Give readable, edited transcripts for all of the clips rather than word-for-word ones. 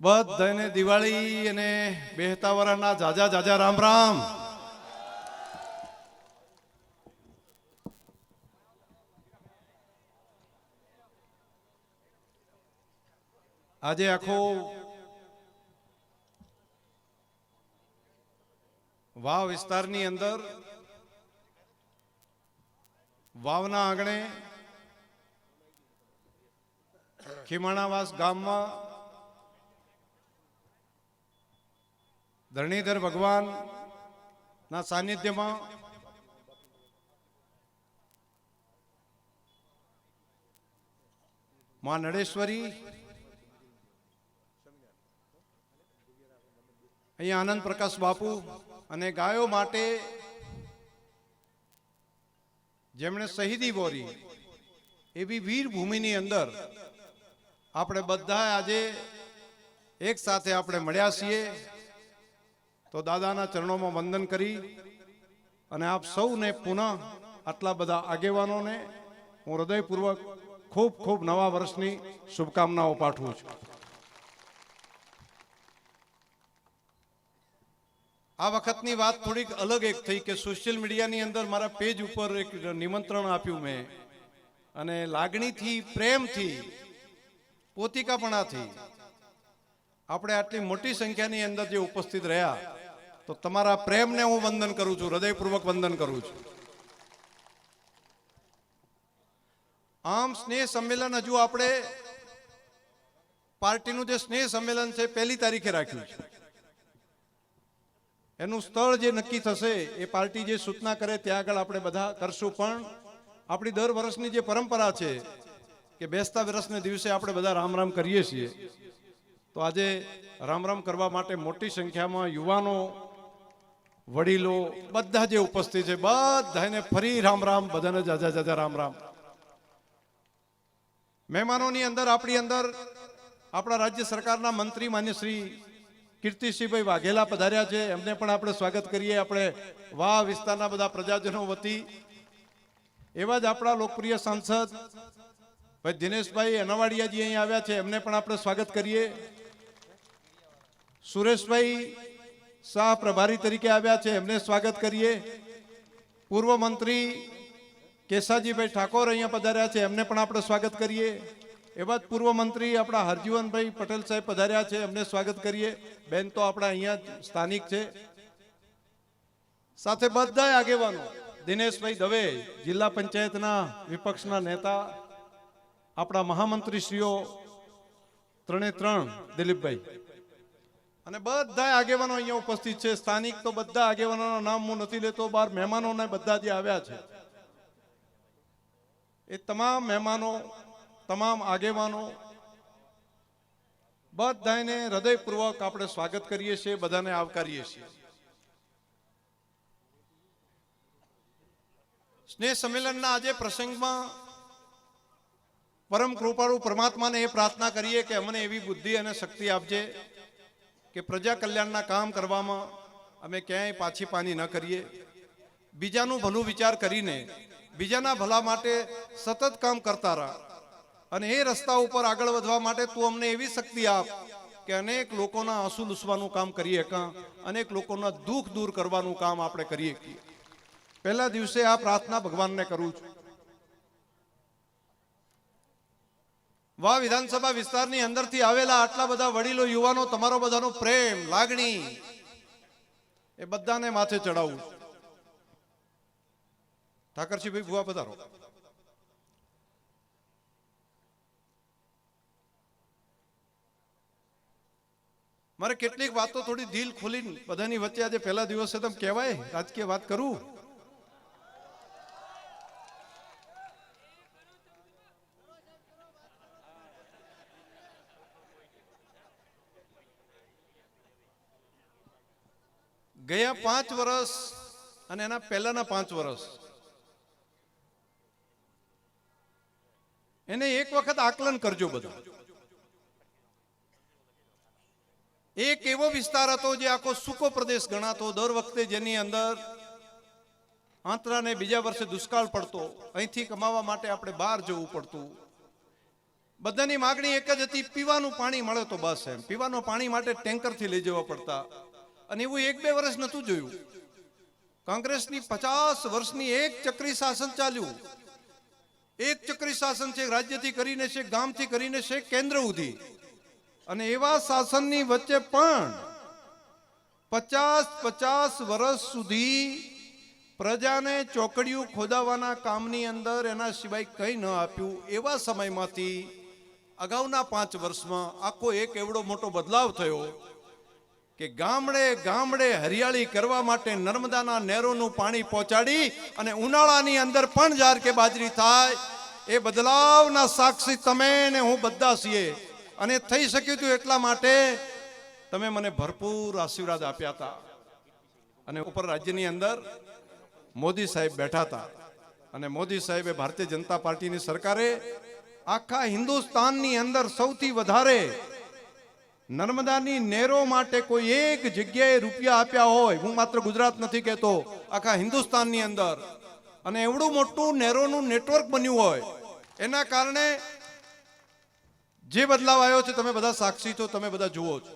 બધાને દિવાળી અને બેહતા વરાના જાજા જાજા રામ રામ. આજે આખો વાવ વિસ્તારની અંદર વાવના આંગણે ખીમાણાવાસ ગામમાં ધરણીધર ભગવાન ના સાનિધ્યમાં માં નડેશ્વરી, અહીંયા આનંદ પ્રકાશ બાપુ અને ગાયો માટે જેમણે શહીદી બોરી એવી વીર ભૂમિની અંદર આપણે બધા આજે એક સાથે આપણે મળ્યા છીએ. તો દાદાના ચરણોમાં વંદન કરી અને આપ સૌને પુનઃ આટલા બધા આગેવાનોને હું હૃદયપૂર્વક ખૂબ ખૂબ નવા વર્ષની શુભકામનાઓ પાઠવું છું. આ વખતની વાત થોડીક અલગ એક થઈ કે સોશિયલ મીડિયાની અંદર મારા પેજ ઉપર એક નિમંત્રણ આપ્યું મેં, અને લાગણીથી, પ્રેમથી, પોતિકાપણાથી આપણે આટલી મોટી સંખ્યાની અંદર જે ઉપસ્થિત રહ્યા, તો તમારા પ્રેમને હું વંદન કરું છું, હૃદયપૂર્વક વંદન કરું છું. આમ સ્નેહ સંમેલન હજુ આપણે પાર્ટીનું જે સ્નેહ સંમેલન છે 1 તારીખે રાખ્યું છે. એનું સ્થળ જે નક્કી થશે એ પાર્ટી જે સૂચના કરે ત્યાં આગળ આપણે બધા કરશું. પણ આપણી દર વર્ષની જે પરંપરા છે કે બેસતા વર્ષને દિવસે આપણે બધા રામ રામ કરીએ છીએ, તો આજે રામ રામ કરવા માટે મોટી સંખ્યામાં યુવાનો, વડીલો બધા જે ઉપસ્થિત છે બધાને ફરી રામ રામ, બધાને જાજા જાજા રામ રામ. મહેમાનોની અંદર આપણા રાજ્ય સરકારના મંત્રી માન્ય શ્રી કીર્તિસિંહભાઈ વાઘેલા પધાર્યા છે, એમને પણ આપણે સ્વાગત કરીએ. આપણે વાવ વિસ્તારના બધા પ્રજાજનો વતી એવા જ આપણા લોકપ્રિય સાંસદ ભાઈ દિનેશભાઈ અનાવાડિયાજી અહીં આવ્યા છે, એમને પણ આપણે સ્વાગત કરીએ. સુરેશભાઈ શાહ પ્રભારી તરીકે આવ્યા છે, એમને સ્વાગત કરીએ. પૂર્વ મંત્રી કેસાજીભાઈ ઠાકોર અહીંયા પધાર્યા છે, એમને પણ આપણે સ્વાગત કરીએ. એવા જ પૂર્વ મંત્રી આપણા હરજીવનભાઈ પટેલ સાહેબ પધાર્યા છે, એમને સ્વાગત કરીએ. બેન તો આપણા અહીંયા સ્થાનિક છે. સાથે બધા આગેવાનો, દિનેશભાઈ દવે જિલ્લા પંચાયતના વિપક્ષના નેતા, આપણા મહામંત્રીશ્રીઓ 3 દિલીપભાઈ, અને બધા આગેવાનો અહીંયા ઉપસ્થિત છે. સ્થાનિક તો બધા આગેવાનોના નામ હું નથી લેતો, બાર મહેમાનોને બધા જે આવ્યા છે એ તમામ મહેમાનો, તમામ આગેવાનો બધાને હૃદયપૂર્વક આપણે સ્વાગત કરીએ છીએ, બધાને આવકારીએ છીએ. સ્નેહ સંમેલનના આજે પ્રસંગમાં પરમ કૃપાળુ પરમાત્માને એ પ્રાર્થના કરીએ કે અમને એવી બુદ્ધિ અને શક્તિ આપજે કે પ્રજા કલ્યાણના કામ કરવામાં અમે ક્યાંય પાછી પાની ન કરીએ. બીજાનું ભલું વિચાર કરીને બીજાના ભલા માટે સતત કામ કરતા રહા, અને એ રસ્તા ઉપર આગળ વધવા માટે તું અમને એવી શક્તિ આપ કે અનેક લોકોના આંસુ લૂસવાનું કામ કરીએ, અનેક લોકોના દુઃખ દૂર કરવાનું કામ આપણે કરીએ. પહેલા દિવસે આ પ્રાર્થના ભગવાનને કરું છું. વાવ વિધાનસભા વિસ્તારની અંદરથી આવેલા આટલા બધા વડીલો, યુવાનો, તમારો બધાનો પ્રેમ, લાગણી એ બધાને માથે ચડાવું છું. ઠાકરસિંહભાઈ ભુવા પધારો. મારે કેટલીક વાતો થોડી દિલ ખોલીને બધાની વચ્ચે આજે પહેલા દિવસે તમે કહેવાય રાજકીય વાત કરું. ગયા 5 વર્ષ અને એના પહેલાના 5 વર્ષ એને એક વખત આકલન કરજો બધા. એક એવો વિસ્તાર હતો જે આખો સૂકો પ્રદેશ ગણાતો, દર વખતે જેની અંદર આંતરાને બીજા વર્ષે દુષ્કાળ પડતો, અહીંથી કમાવા માટે આપણે બહાર જવું પડતું. બધાની માગણી એક જ હતી, પીવાનું પાણી મળે તો બસ. એમ પીવાનું પાણી માટે ટેન્કરથી લઈ જવા પડતા. અને એવું 1-2 વર્ષ નહોતું જોયું. કોંગ્રેસની 50 વર્ષની એક ચક્રી શાસન ચાલ્યું. એક ચક્રી શાસન છે, રાજ્યથી કરીને છે, ગામથી કરીને છે, કેન્દ્ર સુધી. અને એવા શાસનની વચ્ચે પણ 50 વર્ષ સુધી પ્રજાને ચોકડીયું ખોદાવાના કામની અંદર એના સિવાય કંઈ ન આપ્યું. એવા સમયમાંથી અગાઉના 5 વર્ષમાં આખો એક એવડો મોટો બદલાવ થયો કે ગામડે ગામડે હરિયાળી કરવા માટે નર્મદાના નહેરોનું પાણી પહોંચાડી અને ઉનાળાની અંદર પણ જાર કે બાજરી થાય. એ બદલાવના સાક્ષી તમે ને હું બધા છીએ. અને થઈ શક્યું હતું એટલા માટે તમે મને ભરપૂર આશીર્વાદ આપ્યા હતા. અને ઉપર રાજ્યની અંદર મોદી સાહેબ બેઠા હતા. અને મોદી સાહેબે, ભારતીય જનતા પાર્ટીની સરકારે આખા હિન્દુસ્તાનની અંદર સૌથી વધારે નર્મદાની નહેરો માટે કોઈ એક જગ્યાએ રૂપિયા આપ્યા હોય, હું માત્ર ગુજરાત નથી કહેતો, આખા હિન્દુસ્તાનની અંદર. અને એવડું મોટું નહેરોનું નેટવર્ક બન્યું હોય, એના કારણે જે બદલાવ આવ્યો છે તમે બધા સાક્ષી છો, તમે બધા જુઓ છો.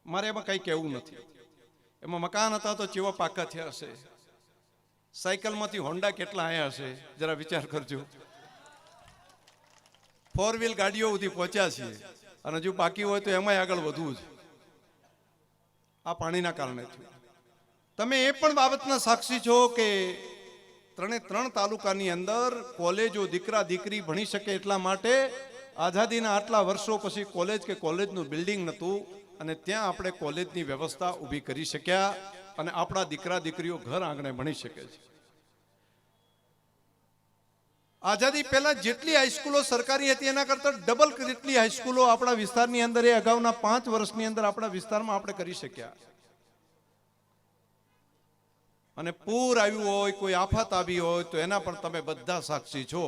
મારે એમાં કંઈ કહેવું નથી. એમાં મકાન હતા તો ચેવા પાકા થયા હશે, સાયકલમાંથી હોન્ડા કેટલા આવ્યા હશે, જરા વિચાર કરજો. 4 વ્હીલ ગાડીઓ સુધી પહોંચ્યા છીએ અને જો બાકી હોય તો એમાંય આગળ વધવું જ. આ પાણીના કારણે થયું. તમે એ પણ બાબતના સાક્ષી છો કે 3 તાલુકાની અંદર કોલેજો દીકરા દીકરી ભણી શકે એટલા માટે આઝાદીના આટલા વર્ષો પછી કોલેજ કે કોલેજનું બિલ્ડિંગ નહોતું અને ત્યાં આપણે કોલેજની વ્યવસ્થા ઊભી કરી શક્યા અને આપણા દીકરા દીકરીઓ ઘર આંગણે ભણી શકે છે. આઝાદી પહેલા જેટલી હાઈસ્કૂલો સરકારી હતી એના કરતાં ડબલ જેટલી હાઈસ્કૂલો આપણા વિસ્તારની અંદર એ અગાઉના 5 વર્ષની અંદર આપણા વિસ્તારમાં આપણે કરી શક્યા. અને પૂર આવ્યું હોય, કોઈ આફત આવી હોય તો એના પણ તમે બધા સાક્ષી છો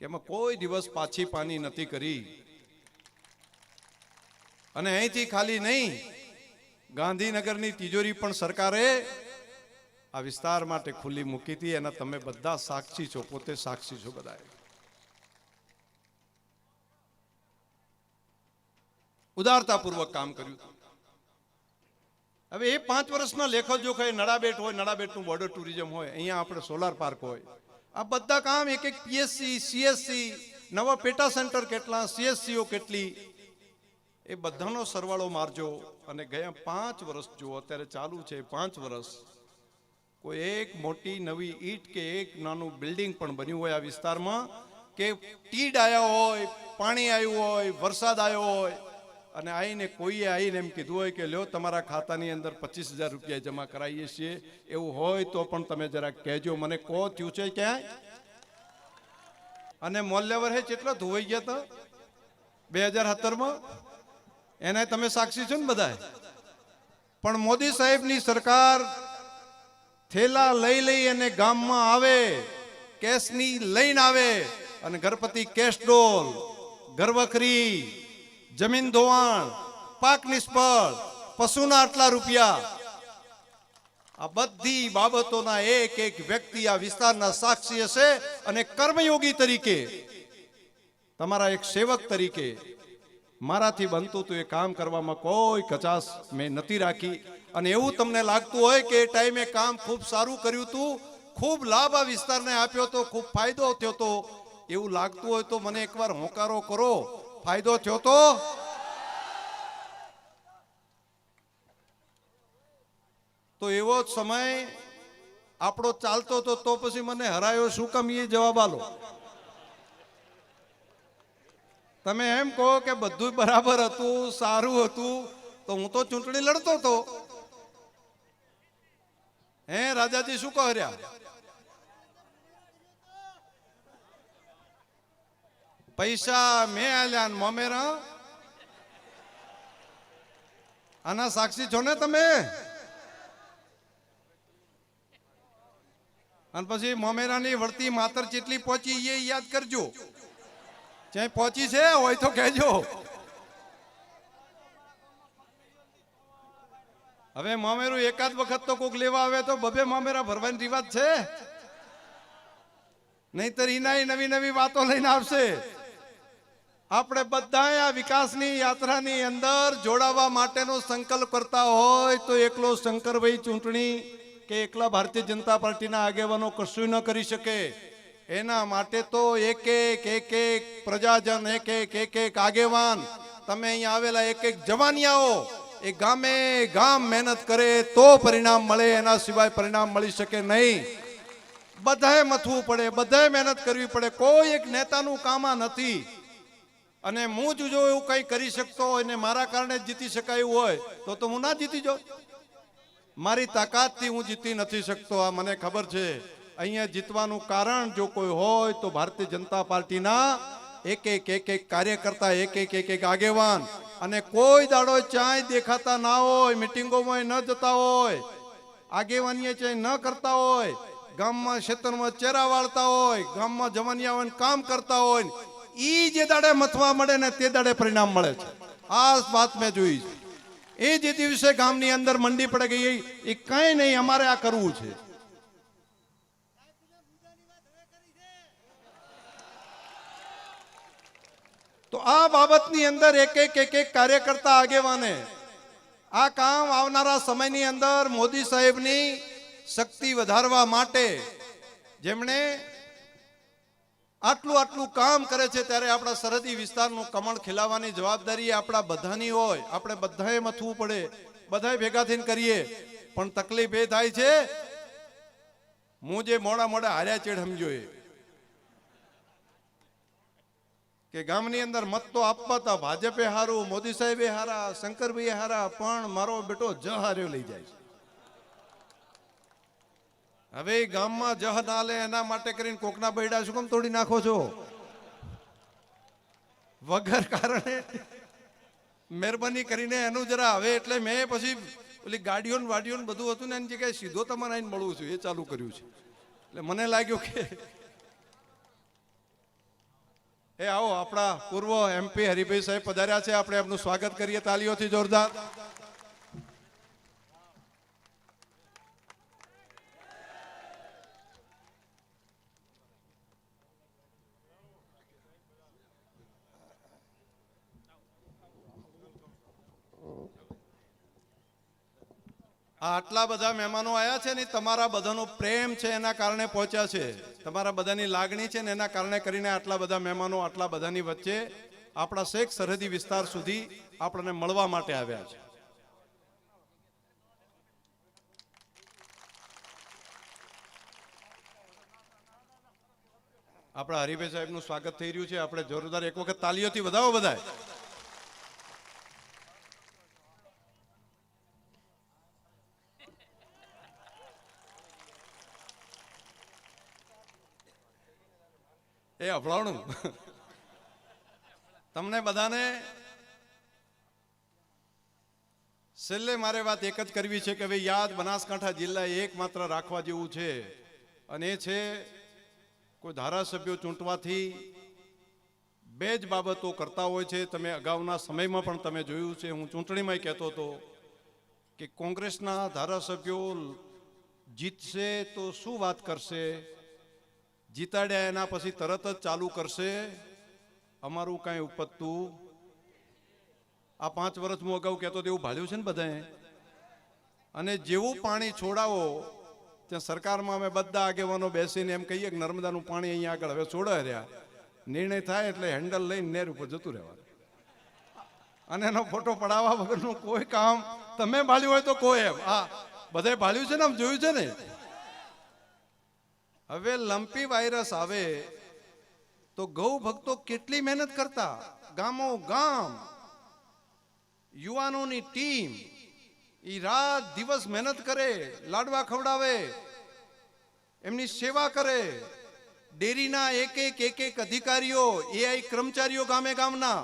કે એમાં કોઈ દિવસ પાછી પાની નથી કરી. અને અહીંથી ખાલી નહીં, ગાંધીનગરની તિજોરી પણ સરકારે આ વિસ્તાર માટે ખુલ્લી મૂકી હતી. એના તમે બધા સાક્ષી છો, પોતે સાક્ષી છો. બધા ઉદારતાપૂર્વક કામ કર્યું. હવે એ 5 વર્ષના લેખો જોખા, નડાબેટ હોય, નડાબેટનું બોર્ડર ટુરિઝમ હોય, અહીંયા આપણે સોલાર પાર્ક હોય, આ બધા કામ એક એક પીએસસી, સીએસસી, નવા પેટા સેન્ટર કેટલા, સીએસસીઓ કેટલી, એ બધાનો સરવાળો મારજો. અને ગયા 5 વર્ષ જુઓ, અત્યારે ચાલુ છે 5 વર્ષ, કોઈ એક મોટી નવી ઈટ કે એક નાનું બિલ્ડિંગ પણ બન્યું હોય આ વિસ્તારમાં, કે તીડ આવ્યા હોય, પાણી આવ્યું હોય, વરસાદ આવ્યો હોય અને આવીને કોઈએ આવીને એમ કીધું હોય કે લ્યો તમારા ખાતાની અંદર 25,000 રૂપિયા જમા કરાવીએ છીએ, એવું હોય તો પણ તમે જરા કહેજો. મને કહો થયું છે ક્યાંય? અને મોલ્યાવર હે કેટલા ધોવાઈ ગયા હતા 2017માં, એના તમે સાક્ષી છો ને બધા. પણ મોદી સાહેબની સરકાર થેલા લઈ લઈ અને ગામમાં આવે, કેસની લઈને આવે અને ગણપતિ કેશ ડોલ, ઘરવખરી, જમીન ધોવાણ, પાક નિષ્ફળ, પશુના આટલા રૂપિયા, આ બધી બાબતોના એક એક વ્યક્તિ આ વિસ્તારના સાક્ષી હશે. અને કર્મયોગી તરીકે, તમારા એક સેવક તરીકે મારાથી બનતું હતું એ કામ કરવામાં કોઈ કચાશ મેં નથી રાખી. અને એવું તમને લાગતું હોય કે એ ટાઈમે કામ ખૂબ સારું કર્યું હતું, ખૂબ લાભ આ વિસ્તારને આપ્યો તો, ખૂબ ફાયદો થયો તો, એવું લાગતું હોય તો મને એકવાર હોંકારો કરો, ફાયદો થયો તો એવો જ સમય આપણો ચાલતો હતો તો પછી મને હરાયો શું કામ, એ જવાબ આલો. તમે એમ કહો કે બધું બરાબર હતું, સારું હતું, તો હું તો ચૂંટણી લડતો હતો. હે રાજાજી શું કહો રહ્યા? પૈસા મેં આલ્યા ને મોમેરા, આના સાક્ષી છો ને તમે? અને પછી મોમેરાની વળતી માતર જેટલી પહોંચી એ યાદ કરજો. ક્યાંય પહોંચી છે હોય તો કહેજો. હવે મામેરું એકાદ વખત તો કોક લેવા આવે તો બબે મામેરા ભરવાની રિવાજ છે નહીતર ઈનાય નવી નવી વાતો લઈને આવશે. આપણે બધાએ આ વિકાસની યાત્રાની અંદર જોડાવા માટેનો સંકલ્પ કરતા હોય તો એકલો શંકરભાઈ ચૂંટણી કે એકલા ભારતીય જનતા પાર્ટીના આગેવાનો કશું ન કરી શકે. એના માટે તો એક એક પ્રજાજન, એક આગેવાન, તમે અહીંયા આવેલા એક જવાનિયાઓ એ ગામે ગામ મહેનત કરે તો પરિણામ મળે, એના સિવાય પરિણામ મળી શકે નહીં. બધાએ મથવું પડે, બધાએ મહેનત કરવી પડે. કોઈ એક નેતાનું કામ આ નથી. અને હું જ જો એવું કંઈ કરી શકતો હોય ને મારા કારણે જીતી શકાયું હોય તો હું ના જીતી જાઉં. મારી તાકાતથી હું જીતી નથી શકતો, આ મને ખબર છે. અહીંયા જીતવાનું કારણ જો કોઈ હોય તો ભારતીય જનતા પાર્ટીના એક કાર્યકર્તા, એક આગેવાન. અને કોઈ દાડો ચાય દેખાતા ના હોય, મિટિંગોમાં ન જતા હોય, આગેવાનીએ ચાય ન કરતા હોય, ગામમાં ક્ષેત્રમાં ચેરા વાળતા હોય, ગામમાં જવાનિયાઓને કામ કરતા હોય, ઈ જે દાડે મથવા મળે ને તે દાડે પરિણામ મળે છે. આ વાત મેં જોઈ છે. એ જે દિવસે ગામની અંદર મંડી પડે ગઈ એ કઈ નહીં, અમારે આ કરવું છે. તો આ બાબતની અંદર એક કાર્યકર્તા આગેવાને આ કામ આવનારા સમયની અંદર મોદી સાહેબની શક્તિ વધારવા માટે જેમણે આટલું કામ કરે છે, ત્યારે આપણા સરહદી વિસ્તારનું કમળ ખીલાવવાની જવાબદારી આપણા બધાની હોય. આપણે બધાએ મથવું પડે, બધાએ ભેગા થઈને કરીએ. પણ તકલીફ એ થાય છે, હું જે મોડા હાર્યા ચેડ સમજો કે ગામની અંદર મત તો આપવા હતા, ભાજપે હારું, મોદી સાહેબે હારા, શંકરભાઈ હારા, પણ મારો બેટો જ હાર્યો લઈ જાય છે. હવે ગામમાં જહ ના લે એના માટે કરીને કોકના બૈડા શું કેમ તોડી નાખો છો વગર કારણે? મહેરબાની કરીને એનું જરા હવે એટલે મેં પછી ઓલી ગાડીઓ બધું હતું ને એની જગ્યાએ સીધો તમારે આવીને મળવું છું એ ચાલુ કર્યું છે. એટલે મને લાગ્યું કે એ આવો, આપણા પૂર્વ MP હરિભાઈ સાહેબ પધાર્યા છે, આપણે એમનું સ્વાગત કરીએ તાલીઓથી જોરદાર. આટલા બધા મહેમાનો આવ્યા છે ને તમારા બધાનો પ્રેમ છે એના કારણે પહોંચ્યા છે, તમારા બધાની લાગણી છે ને એના કારણે કરીને આટલા બધા મહેમાનો આટલા બધાની વચ્ચે આપણા શેખ સરહદી વિસ્તાર સુધી આપણને મળવા માટે આવ્યા છે. આપણા હરિભાઈ સાહેબનું સ્વાગત થઈ રહ્યું છે, આપણે જોરદાર એક વખત તાલીઓથી વધાવો બધાય. એ અફળાણું તમને બધાને છેલ્લે મારે વાત એક જ કરવી છે કે ભાઈ યાદ બનાસકાંઠા જિલ્લા એકમાત્ર રાખવા જેવું છે, અને એ છે કોઈ ધારાસભ્યો ચૂંટવાથી બે જ બાબતો કરતા હોય છે. તમે અગાઉના સમયમાં પણ તમે જોયું છે, હું ચૂંટણીમાં કહેતો હતો કે કોંગ્રેસના ધારાસભ્યો જીતશે તો શું વાત કરશે, જીતાડ્યા એના પછી તરત જ ચાલુ કરશે અમારું કાંઈ ઉપજતું. આ 5 વર્ષ હું અગાઉ કહેતો એવું ભાળ્યું છે ને બધાએ. અને જેવું પાણી છોડાવો ત્યાં સરકારમાં અમે બધા આગેવાનો બેસીને એમ કહીએ કે નર્મદાનું પાણી અહીંયા આગળ હવે છોડાય રહ્યા, નિર્ણય થાય એટલે હેન્ડલ લઈને નેર ઉપર જતું રહેવાનું. અને એનો ફોટો પડાવવા વગરનું કોઈ કામ તમે ભાળ્યું હોય તો કોઈ એમ આ બધાએ ભાળ્યું છે ને, આમ જોયું છે ને. હવે લંપી વાયરસ આવે તો ગૌ ભક્તો કેટલી મહેનત કરતા, ગામો ગામ યુવાનોની ટીમ એ રાત દિવસ મહેનત કરે, લાડવા ખવડાવે, એમની સેવા કરે. ડેરીના એક અધિકારીઓ, એઆઈ કર્મચારીઓ, ગામે ગામના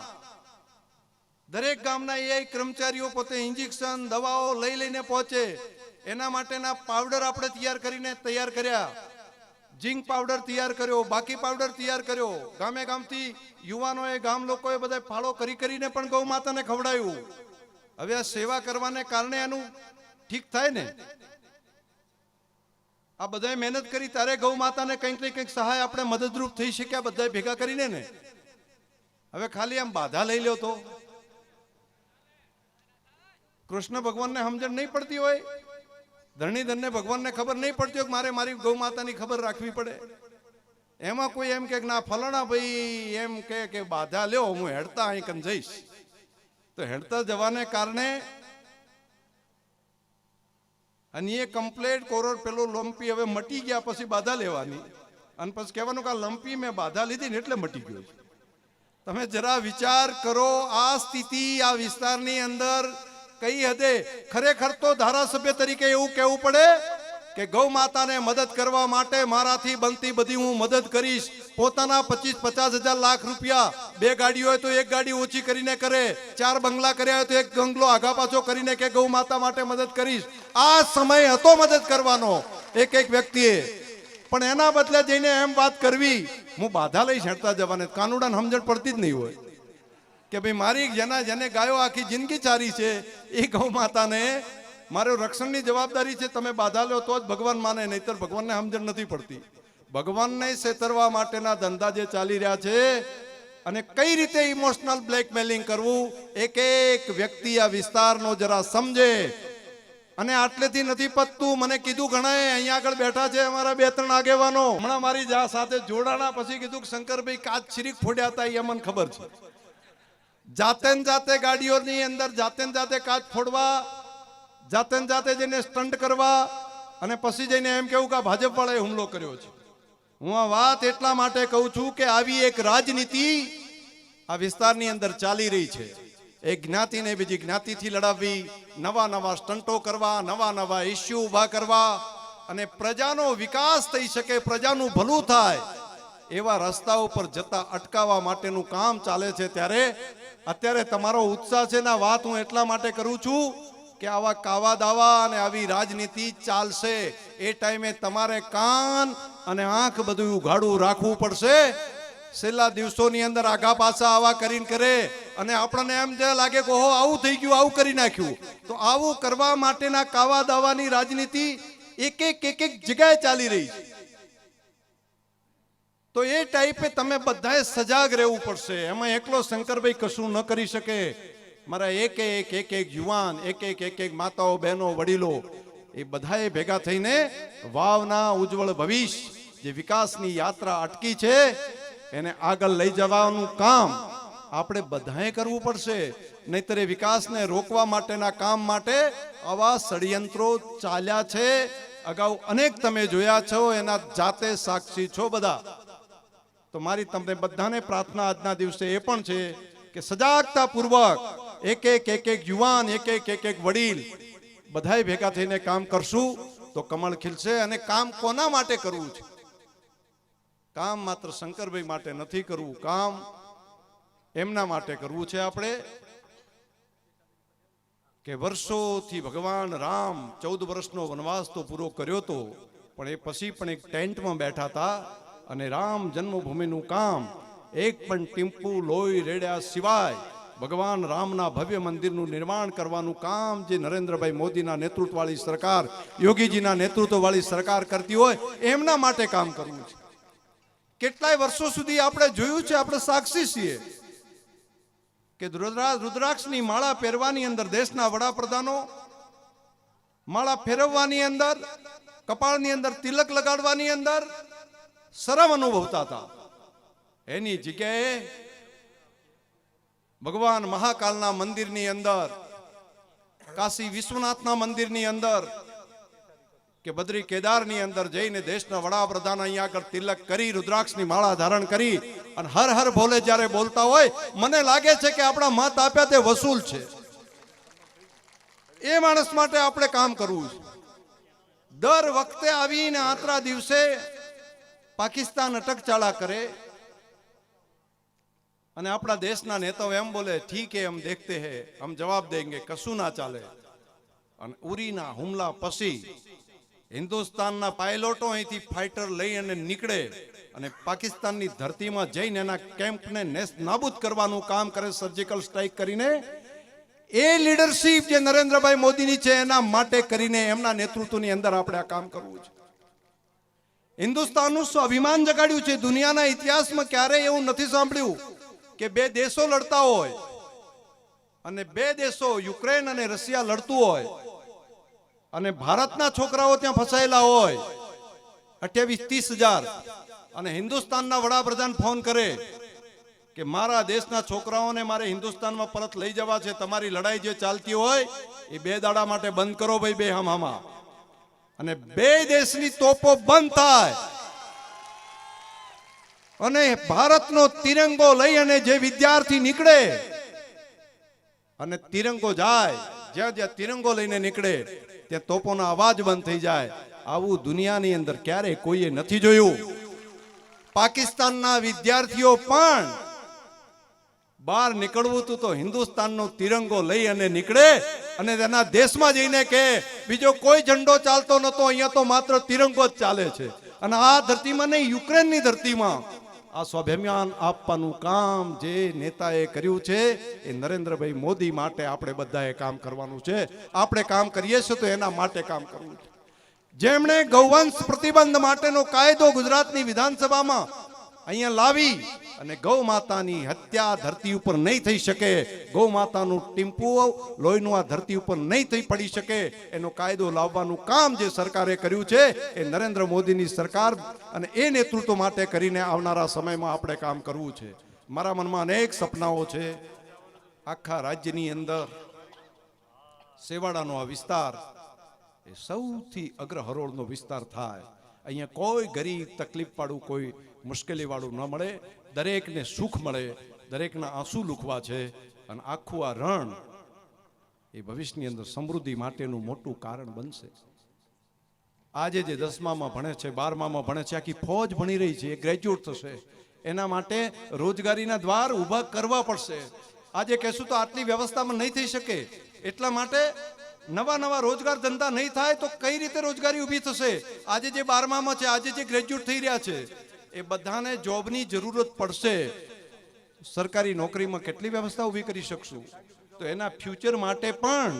દરેક ગામના એઆઈ કર્મચારીઓ પોતે ઇન્જેક્શન દવાઓ લઈને પહોંચે. એના માટેના પાવડર આપણે તૈયાર કર્યા, ઝીંક પાવડર તૈયાર કર્યો, બાકી પાવડર તૈયાર કર્યો. ગામે ગામથી યુવાનોએ, ગામ લોકોએ બધા ફાળો કરીને પણ ગૌ માતાને ખવડાવ્યું. હવે આ સેવા કરવાને કારણે એનું ઠીક થાય ને. આ બધાએ મહેનત કરી ત્યારે ગૌ માતાને કંઈક ને કંઈક સહાય આપણે મદદરૂપ થઈ શક્યા બધાએ ભેગા કરીને ને. હવે ખાલી આમ બાધા લઈ લ્યો તો કૃષ્ણ ભગવાનને સમજણ નહીં પડતી હોય, ધરણીધરને ભગવાનને ખબર નહીં પડતી હોય કે મારે મારી ગૌ માતાની ખબર રાખવી પડે. એમાં કોઈ એમ કે ના ફલાણા ભાઈ એમ કે બાધા લ્યો હું હેડતા અહીં કન જઈશ, તો હેડતા જવાને કારણે અને એ કમ્પ્લેટ કોરોડ પેલો લંપી હવે મટી ગયા પછી બાધા લેવાની અને પછી કહેવાનું કે આ લંપી મેં બાધા લીધી ને એટલે મટી ગયો છે. તમે જરા વિચાર કરો આ સ્થિતિ આ વિસ્તારની અંદર કઈ હદે. ખરેખર તો ધારાસભ્ય તરીકે એવું કહેવું પડે કે ગૌ માતાને મદદ કરવા માટે મારાથી બનતી બધી હું મદદ કરીશ. પોતાના 25-50 લાખ રૂપિયા, 2 ગાડીઓ હોય તો 1 ગાડી ઓછી કરીને કરે, 4 બંગલા કર્યા હોય તો 1 બંગલો આગા પાછો કરીને કે ગૌ માતા માટે મદદ કરીશ. આ સમય હતો મદદ કરવાનો એક વ્યક્તિએ, પણ એના બદલે જઈને એમ વાત કરવી હું બાધા લઈ હેડતા જવાને. કાનુડાને સમજણ પડતી જ નહીં હોય કે ભાઈ મારી જેને ગાયો આખી જિંદગી ચારી છે એ ગૌ માતાને મારો રક્ષણની જવાબદારી છે. તમે બાધા લો તો જ ભગવાન માને, નહીતર ભગવાનને સમજણ નથી પડતી. ભગવાનને છેતરવા માટેના ધંધા જે ચાલી રહ્યા છે અને કઈ રીતે ઇમોશનલ બ્લેકમેલિંગ કરવું એક વ્યક્તિ આ વિસ્તારનો જરા સમજે. અને આટલેથી નથી પતતું. મને કીધું ઘણાએ અહીંયા આગળ બેઠા છે અમારા 2-3 આગેવાનો, હમણાં મારી સાથે જોડાણા પછી કીધું કે શંકરભાઈ કાચ છીરીક ફોડ્યા હતા એ મને ખબર છે. જાતે ગાડીઓની અંદર જાતે કાચ ફોડવા, જાતે જઈને સ્ટન્ટ કરવા અને પછી જઈને એમ કેવું કે ભાજપ વાળાએ હુમલો કર્યો છે. હું આ વાત એટલા માટે કહું છું કે આવી એક રાજનીતિ આ વિસ્તારની અંદર ચાલી રહી છે. એક જ્ઞાતિને બીજી જ્ઞાતિથી લડાવવી, નવા સ્ટન્ટો કરવા, નવા ઇસ્યુ ઊભા કરવા અને પ્રજાનો વિકાસ થઈ શકે, પ્રજાનું ભલું થાય એવા રસ્તાઓ પર જતા અટકાવવા માટેનું કામ ચાલે છે. ત્યારે અત્યારે તમારો ઉત્સાહ છે ને વાત હું એટલા માટે કરું છું કે આવા કાવા દાવા અને આવી રાજનીતિ ચાલશે એ ટાઈમે તમારે કાન અને આંખ બધું ઉઘાડું રાખવું પડશે. છેલ્લા દિવસોની અંદર આગા પાછા આવા કરીને કરે અને આપણને એમ જે લાગે કે ઓહો આવું થઈ ગયું, આવું કરી નાખ્યું, તો આવું કરવા માટેના કાવા દાવાની રાજનીતિ એક જગ્યાએ ચાલી રહી છે. તો એ ટાઈપે તમે બધાએ સજાગ રહેવું પડશે. એમાં એકલો શંકરભાઈ કશું ન કરી શકે. મારા એક યુવાન, એક માતાઓ, બહેનો, વડીલો એ બધાએ ભેગા થઈને વાવના ઉજ્જવળ ભવિષ્ય જે વિકાસની યાત્રા અટકી છે એને આગળ લઈ જવાનું કામ આપણે બધાએ કરવું પડશે. નહીતર એ વિકાસને રોકવા માટેના કામ માટે આવા ષડયંત્રો ચાલ્યા છે. અગાઉ અનેક તમે જોયા છો, એના જાતે સાક્ષી છો બધા. તો મારી તમને બધાને પ્રાર્થના આજના દિવસે એ પણ છે કે સજાગતા પૂર્વક એક યુવાન, એક વડીલ બધાએ ભેગા થઈને કામ કરશું તો કમળ ખીલશે. અને કામ કોના માટે કરવું છે? કામ માત્ર શંકરભાઈ માટે નથી કરવું, કામ એમના માટે કરવું છે આપણે કે વર્ષોથી ભગવાન રામ 14 વર્ષનો વનવાસ તો પૂરો કર્યો હતો, પણ એ પછી પણ એક ટેન્ટમાં બેઠા હતા અને રામ જન્મભૂમિનું કામ એક પણ ટીમ્પુ લોહી રેડ્યા સિવાય ભગવાન રામના ભવ્ય મંદિરનું નિર્માણ કરવાનું કામ જે નરેન્દ્રભાઈ મોદીના નેતૃત્વવાળી સરકાર, યોગીજીના નેતૃત્વવાળી સરકાર કરતી હોય એમના માટે કામ કરવું છે. કેટલાય વર્ષો સુધી આપણે જોયું છે, આપણે સાક્ષી છીએ કે રુદ્રાક્ષની માળા પહેરવાની અંદર દેશના વડાપ્રધાનો માળા ફેરવવાની અંદર, કપાળની અંદર તિલક લગાડવાની અંદર શરમ અનુભવતા હતા. એની જગ્યાએ ભગવાન મહાકાલના મંદિરની અંદર, કાશી વિશ્વનાથના મંદિરની અંદર કે બદ્રી કેદારની અંદર જઈને દેશના વડાપ્રધાન અહીંયા આગળ તિલક કરી, રુદ્રાક્ષની માળા ધારણ કરી અને હર હર ભોલે જ્યારે બોલતા હોય મને લાગે છે કે આપણા મત આપ્યા તે વસૂલ છે. એ માણસ માટે આપણે કામ કરવું છે. દર વખતે આવીને આતરા દિવસે પાકિસ્તાન અટકચાળા કરે અને આપણા દેશના નેતાઓ એમ બોલે ઠીક હે હમ દેખતે હે, હમ જવાબ દેંગે, કશું ના ચાલે. અને ઉરીના હુમલા પછી હિન્દુસ્તાનના પાયલોટો અહીંથી ફાઇટર લઈ અને નીકળે અને પાકિસ્તાનની ધરતીમાં જઈને એના કેમ્પને નાબૂદ કરવાનું કામ કરે, સર્જિકલ સ્ટ્રાઇક કરીને. એ લીડરશીપ જે નરેન્દ્રભાઈ મોદીની છે એના માટે કરીને એમના નેતૃત્વની અંદર આપણે આ કામ કરવું છે. હિન્દુસ્તાનનું સ્વાભિમાન જગાડ્યું છે. દુનિયાના ઇતિહાસમાં ક્યારેય એવું નથી સાંભળ્યું કે બે દેશો લડતા હોય અને બે દેશો યુક્રેન અને રશિયા લડતું હોય અને ભારતના છોકરાઓ ત્યાં ફસાયેલા હોય 28-30 હજાર, અને હિન્દુસ્તાનના વડાપ્રધાન ફોન કરે કે મારા દેશના છોકરાઓને મારે હિન્દુસ્તાનમાં પરત લઈ જવા છે, તમારી લડાઈ જે ચાલતી હોય એ 2 દાડા માટે બંધ કરો ભાઈ, બે હામામાં, અને બે દેશની તોપો બંધ થાય અને ભારતનો તિરંગો લઈ અને જે વિદ્યાર્થી નીકળે અને તિરંગો જાય, જ્યાં જ્યાં તિરંગો લઈને નીકળે ત્યાં તોપોના અવાજ બંધ થઈ જાય. આવું દુનિયાની અંદર ક્યારેય કોઈએ નથી જોયું. પાકિસ્તાનના વિદ્યાર્થીઓ પણ બહાર નીકળવું હતું તો હિન્દુસ્તાનનો તિરંગો લઈ અને નીકળે અને તેના દેશમાં જઈને કે બીજો કોઈ ઝંડો ચાલતો નતો, અહીંયા તો માત્ર તિરંગો જ ચાલે છે. અને આ ધરતીમાં નહીં, યુક્રેનની ધરતીમાં આ સ્વાભિમાન આપવાનું કામ જે નેતાએ કર્યું છે એ નરેન્દ્રભાઈ મોદી માટે આપણે બધાએ કામ કરવાનું છે. આપણે કામ કરીએ છીએ તો એના માટે કામ કરવું છે. જેમણે ગૌવંશ પ્રતિબંધ માટેનો કાયદો ગુજરાતની વિધાનસભામાં અહીંયા લાવી અને ગૌ માતાની હત્યા ધરતી ઉપર નહીં થઈ શકે, ગૌ માતાનું ટીમ્પું લોહીનું આ ધરતી ઉપર નહીં થઈ પડી શકે, એનો કાયદો લાવવાનું કામ જે સરકારે કર્યું છે એ નરેન્દ્ર મોદીની સરકાર અને એ નેતૃત્વ માટે કરીને આવનારા સમયમાં આપણે કામ કરવું છે. મારા મનમાં અનેક સપનાઓ છે. આખા રાજ્યની અંદર સેવાડાનો આ વિસ્તાર એ સૌથી અગ્રહરોળનો વિસ્તાર થાય. અહીંયા કોઈ ગરીબ તકલીફ વાળું, કોઈ મુશ્કેલી વાળું ન મળે, દરેકને સુખ મળે, દરેકના આંસુ લુખવા છે. અને આખું આ રણ એ ભવિષ્યની અંદર સમૃદ્ધિ માટેનું મોટું કારણ બનશે. આજે જે 10મામાં ભણે છે, 12મામાં ભણે છે, આખી ફોજ ભણી રહી છે, એ ગ્રેજ્યુએટ થશે. એના માટે રોજગારીના દ્વાર ઊભા કરવા પડશે. આજે કહેશું તો આટલી વ્યવસ્થામાં નહીં થઈ શકે, એટલા માટે નવા નવા રોજગાર ધંધા નહીં થાય તો કઈ રીતે રોજગારી ઊભી થશે? આજે જે 12મામાં છે, આજે જે ગ્રેજ્યુએટ થઈ રહ્યા છે, એ બધાને જોબની જરૂરત પડશે. સરકારી નોકરીમાં કેટલી વ્યવસ્થા ઊભી કરી શકશું? તો એના ફ્યુચર માટે પણ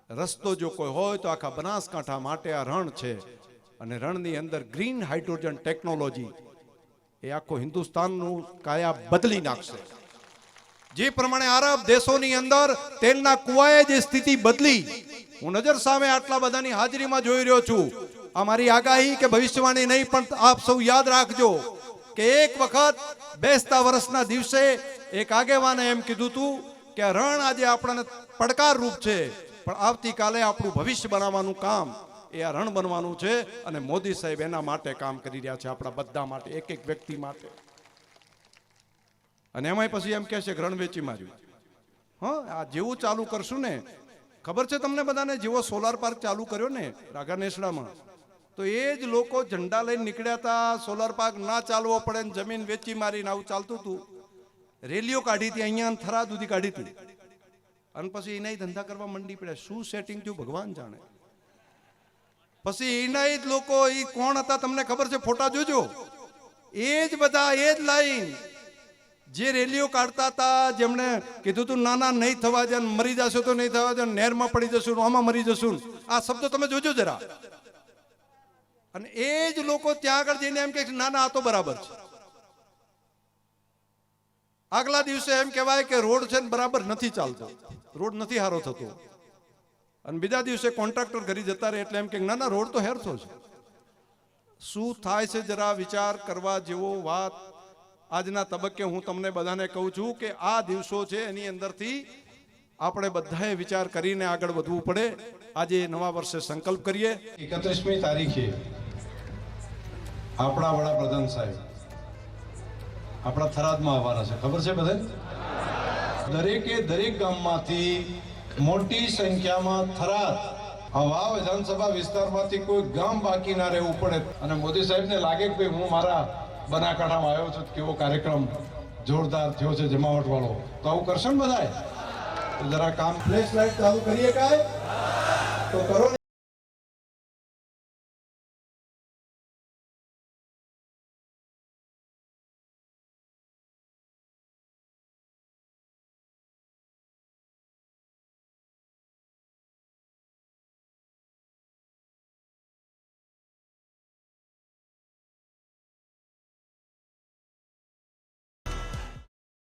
રસ્તો જો કોઈ હોય તો આખા બનાસકાંઠા માટે આ રણ છે. અને રણની અંદર ગ્રીન હાઇડ્રોજન ટેકનોલોજી એ આખો હિન્દુસ્તાનનું કાયા બદલી નાખશે. જે પ્રમાણે આરબ દેશોની અંદર તેલના કુવાએ જે સ્થિતિ બદલી, હું નજર સામે આટલા બધાની હાજરીમાં જોઈ રહ્યો છું. આ મારી આગાહી કે ભવિષ્યવાણી નહીં, પણ આપ સૌ યાદ રાખજો કે એક વખત બેસતા વર્ષના દિવસે એક આગેવાને એમ કીધું હતું કે રણ આજે આપણને પડકાર રૂપ છે, પણ આવતીકાલે આપણું ભવિષ્ય બનાવવાનું કામ એ આ રણ બનવાનું છે. અને મોદી સાહેબ એના માટે કામ કરી રહ્યા છે, આપણા બધા માટે, એક એક વ્યક્તિ માટે. અને એમાંય પછી એમ કહે છે કે રણ વેચી માર્યું. હા, આ જેવું ચાલુ કરશું ને, ખબર છે તમને બધાને, જેવો સોલાર પાર્ક ચાલુ કર્યો ને રાગાનેસડામાં, તો એ જ લોકો ઝંડા લઈને નીકળ્યા હતા. સોલાર પાર્ક ના ચાલવો પડે ને જમીન વેચી મારીને આવું ચાલતું હતું. રેલીઓ કાઢી હતી, અહીંયા થરાદ સુધી કાઢી હતી, અને પછી એના ધંધા કરવા મંડી પડ્યા. શું સેટિંગ થયું ભગવાન જાણે. પછી એના જ લોકો, એ કોણ હતા તમને ખબર છે? ફોટા જોજો. એ જ બધા, એ જ લાઈન જે રેલીઓ કાઢતા હતા, જેમણે કીધું હતું ના ના નહીં થવા દે, મરી જશો તો નહીં થવા દે, નહેરમાં પડી જશું, આમાં મરી જશું, આ શબ્દો તમે જોજો જરા. અને એ જ લોકો ત્યાં આગળ જઈને એમ કે ના ના આ તો બરાબર છે. આગલા દિવસે એમ કહેવાય કે રોડ છે ને બરાબર નથી ચાલતો, રોડ નથી સારો થતો. અને બીજા દિવસે કોન્ટ્રાક્ટર ઘરે જતા રહે એટલે એમ કે ના ના રોડ તો હેરથો છે. શું થાય છે જરા વિચાર કરવા જેવો વાત. આજના તબક્કે હું તમને બધાને કહું છું કે આ દિવસો છે, એની અંદરથી આપણે બધાએ વિચાર કરીને આગળ વધવું પડે. આજે નવા વર્ષે સંકલ્પ કરીએ. 31મી તારીખે આપણા વડાપ્રધાન સાહેબ આપણા થરાદમાં આવવાના છે, ખબર છે બધે? દરેકે દરેક ગામમાંથી મોટી સંખ્યામાં થરાદ આ વિધાનસભા વિસ્તારમાંથી કોઈ ગામ બાકી ના રહેવું પડે. અને મોદી સાહેબને લાગે કે ભાઈ હું મારા બનાસકાંઠામાં આવ્યો છું, કેવો કાર્યક્રમ જોરદાર થયો છે, જમાવટ વાળો, તો આવું કરશે ને બધાએ? તો જરા કામ ફ્લેશ લાઈટ ચાલુ કરીએ કાંઈ તો કરો ને.